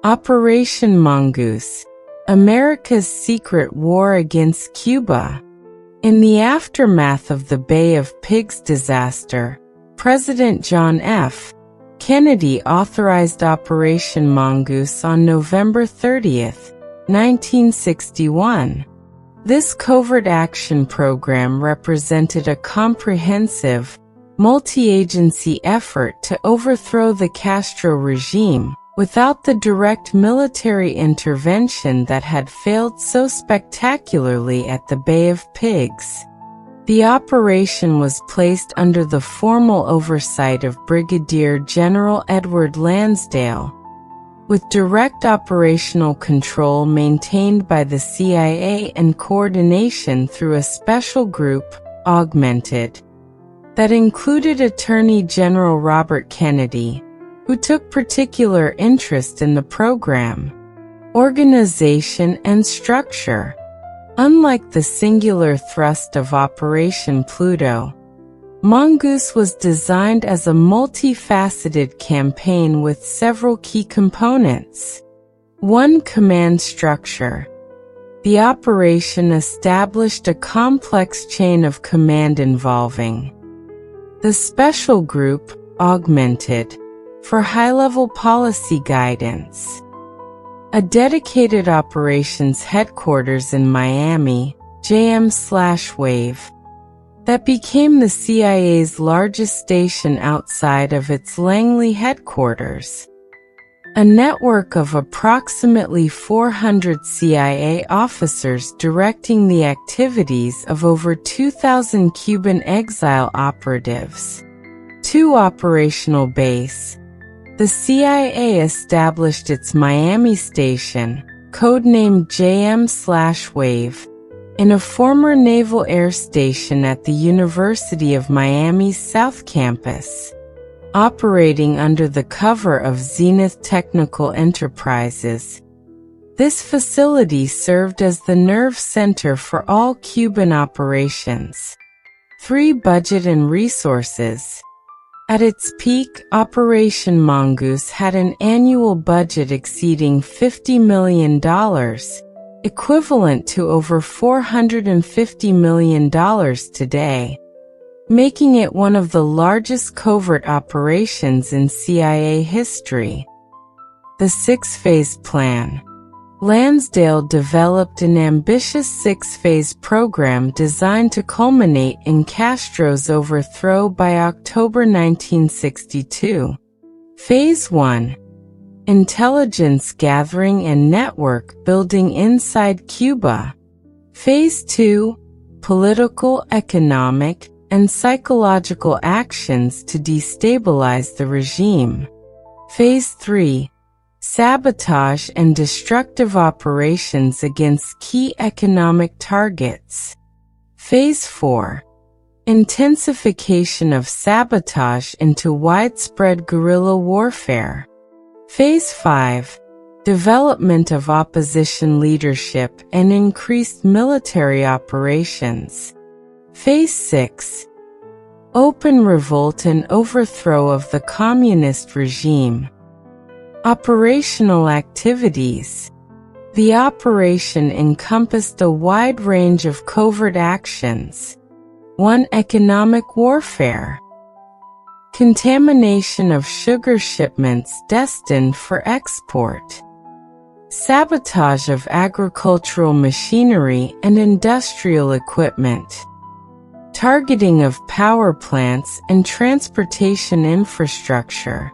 Operation Mongoose, America's secret war against Cuba. In the aftermath of the Bay of Pigs disaster, President John F. Kennedy authorized Operation Mongoose on November 30, 1961. This covert action program represented a comprehensive, multi-agency effort to overthrow the Castro regime, without the direct military intervention that had failed so spectacularly at the Bay of Pigs. The operation was placed under the formal oversight of Brigadier General Edward Lansdale, with direct operational control maintained by the CIA and coordination through a special group, Augmented, that included Attorney General Robert Kennedy, who took particular interest in the program. Organization and structure. Unlike the singular thrust of Operation Pluto, Mongoose was designed as a multifaceted campaign with several key components. 1. Command structure. The operation established a complex chain of command involving the Special Group, Augmented, for high-level policy guidance, a dedicated operations headquarters in Miami, JM/Wave, that became the CIA's largest station outside of its Langley headquarters, a network of approximately 400 CIA officers directing the activities of over 2,000 Cuban exile operatives. 2. Operational base. The CIA established its Miami station, codenamed JM/Wave, in a former Naval Air Station at the University of Miami's South Campus, operating under the cover of Zenith Technical Enterprises. This facility served as the nerve center for all Cuban operations. 3. Budget and resources. At its peak, Operation Mongoose had an annual budget exceeding $50 million, equivalent to over $450 million today, making it one of the largest covert operations in CIA history. The six-phase plan. Lansdale developed an ambitious six-phase program designed to culminate in Castro's overthrow by October 1962. Phase 1. Intelligence gathering and network building inside Cuba. Phase 2. Political, economic, and psychological actions to destabilize the regime. Phase 3. Sabotage and destructive operations against key economic targets. Phase 4. Intensification of sabotage into widespread guerrilla warfare. Phase 5. Development of opposition leadership and increased military operations. Phase 6. Open revolt and overthrow of the communist regime. Operational activities. The operation encompassed a wide range of covert actions. 1. Economic warfare. Contamination of sugar shipments destined for export. Sabotage of agricultural machinery and industrial equipment. Targeting of power plants and transportation infrastructure.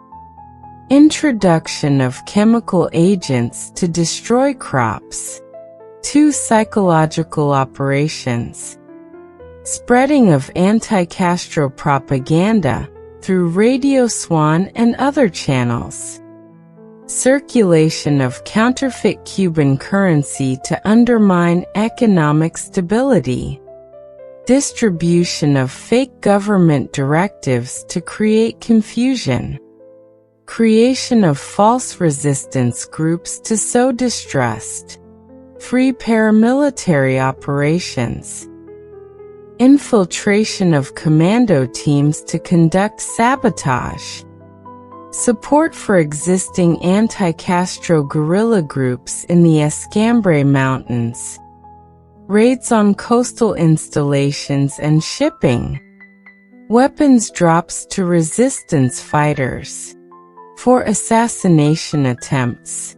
Introduction of chemical agents to destroy crops. 2. Psychological operations. Spreading of anti-Castro propaganda through Radio Swan and other channels. Circulation of counterfeit Cuban currency to undermine economic stability. Distribution of fake government directives to create confusion. Creation of false resistance groups to sow distrust. 3. Paramilitary operations. Infiltration of commando teams to conduct sabotage. support for existing anti-Castro guerrilla groups in the Escambray Mountains, raids on coastal installations and shipping, weapons drops to resistance fighters, for assassination attempts,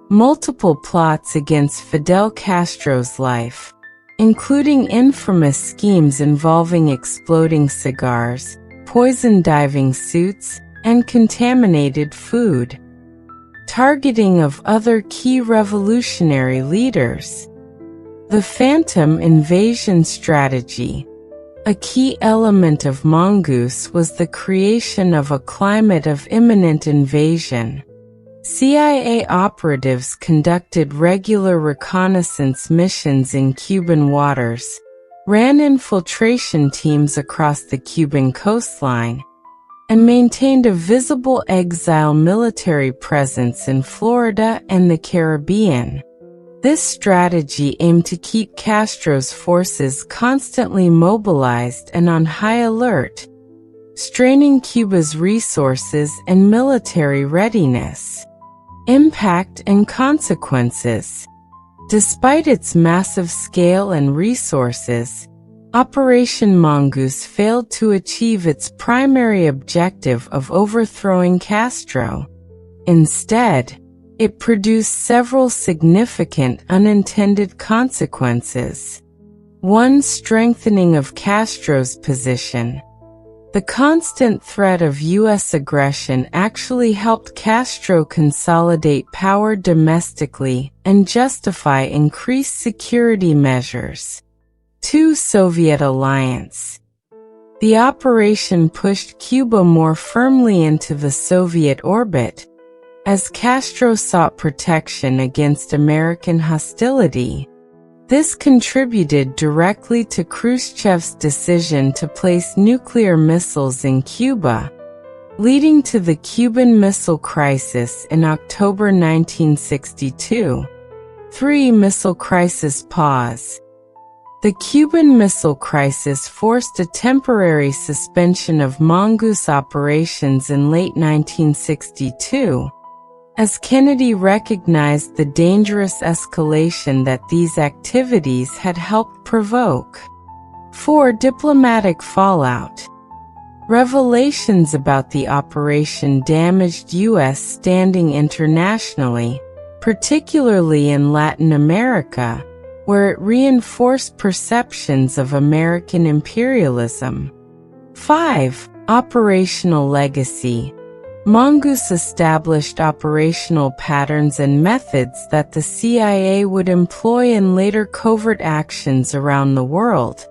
multiple plots against Fidel Castro's life, including infamous schemes involving exploding cigars, poison diving suits, and contaminated food, targeting of other key revolutionary leaders. The Phantom Invasion strategy. A key element of Mongoose was the creation of a climate of imminent invasion. CIA operatives conducted regular reconnaissance missions in Cuban waters, ran infiltration teams across the Cuban coastline, and maintained a visible exile military presence in Florida and the Caribbean. This strategy aimed to keep Castro's forces constantly mobilized and on high alert, straining Cuba's resources and military readiness. Impact and consequences. Despite its massive scale and resources, Operation Mongoose failed to achieve its primary objective of overthrowing Castro. Instead, it produced several significant unintended consequences. 1. Strengthening of Castro's position. The constant threat of U.S. aggression actually helped Castro consolidate power domestically and justify increased security measures. 2. Soviet alliance. The operation pushed Cuba more firmly into the Soviet orbit, as Castro sought protection against American hostility. This contributed directly to Khrushchev's decision to place nuclear missiles in Cuba, leading to the Cuban Missile Crisis in October 1962. 3. Missile Crisis pause. The Cuban Missile Crisis forced a temporary suspension of Mongoose operations in late 1962, as Kennedy recognized the dangerous escalation that these activities had helped provoke. 4. Diplomatic fallout. Revelations about the operation damaged U.S. standing internationally, particularly in Latin America, where it reinforced perceptions of American imperialism. 5. Operational legacy. Mongoose established operational patterns and methods that the CIA would employ in later covert actions around the world,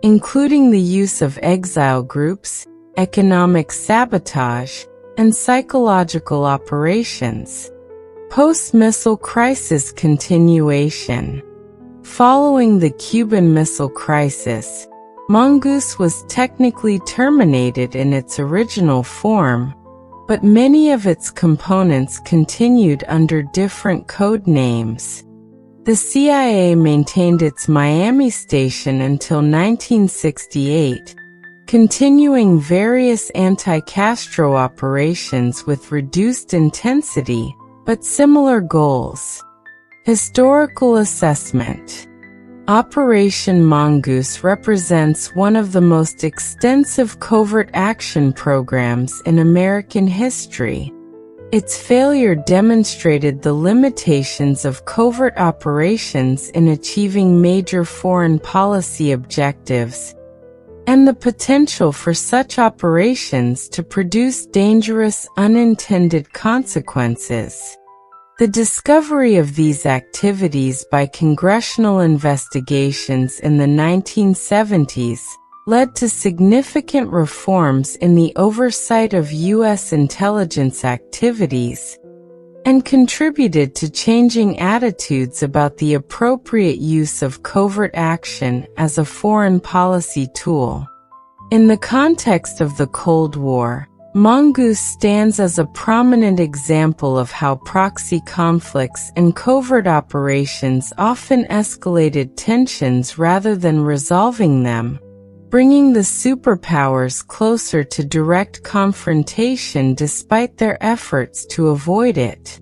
including the use of exile groups, economic sabotage, and psychological operations. Post-Missile Crisis continuation. Following the Cuban Missile Crisis, Mongoose was technically terminated in its original form, but many of its components continued under different code names. The CIA maintained its Miami station until 1968, continuing various anti-Castro operations with reduced intensity, but similar goals. Historical assessment. Operation Mongoose represents one of the most extensive covert action programs in American history. Its failure demonstrated the limitations of covert operations in achieving major foreign policy objectives, and the potential for such operations to produce dangerous unintended consequences. The discovery of these activities by congressional investigations in the 1970s led to significant reforms in the oversight of U.S. intelligence activities and contributed to changing attitudes about the appropriate use of covert action as a foreign policy tool. In the context of the Cold War, Mongoose stands as a prominent example of how proxy conflicts and covert operations often escalated tensions rather than resolving them. bringing the superpowers closer to direct confrontation despite their efforts to avoid it.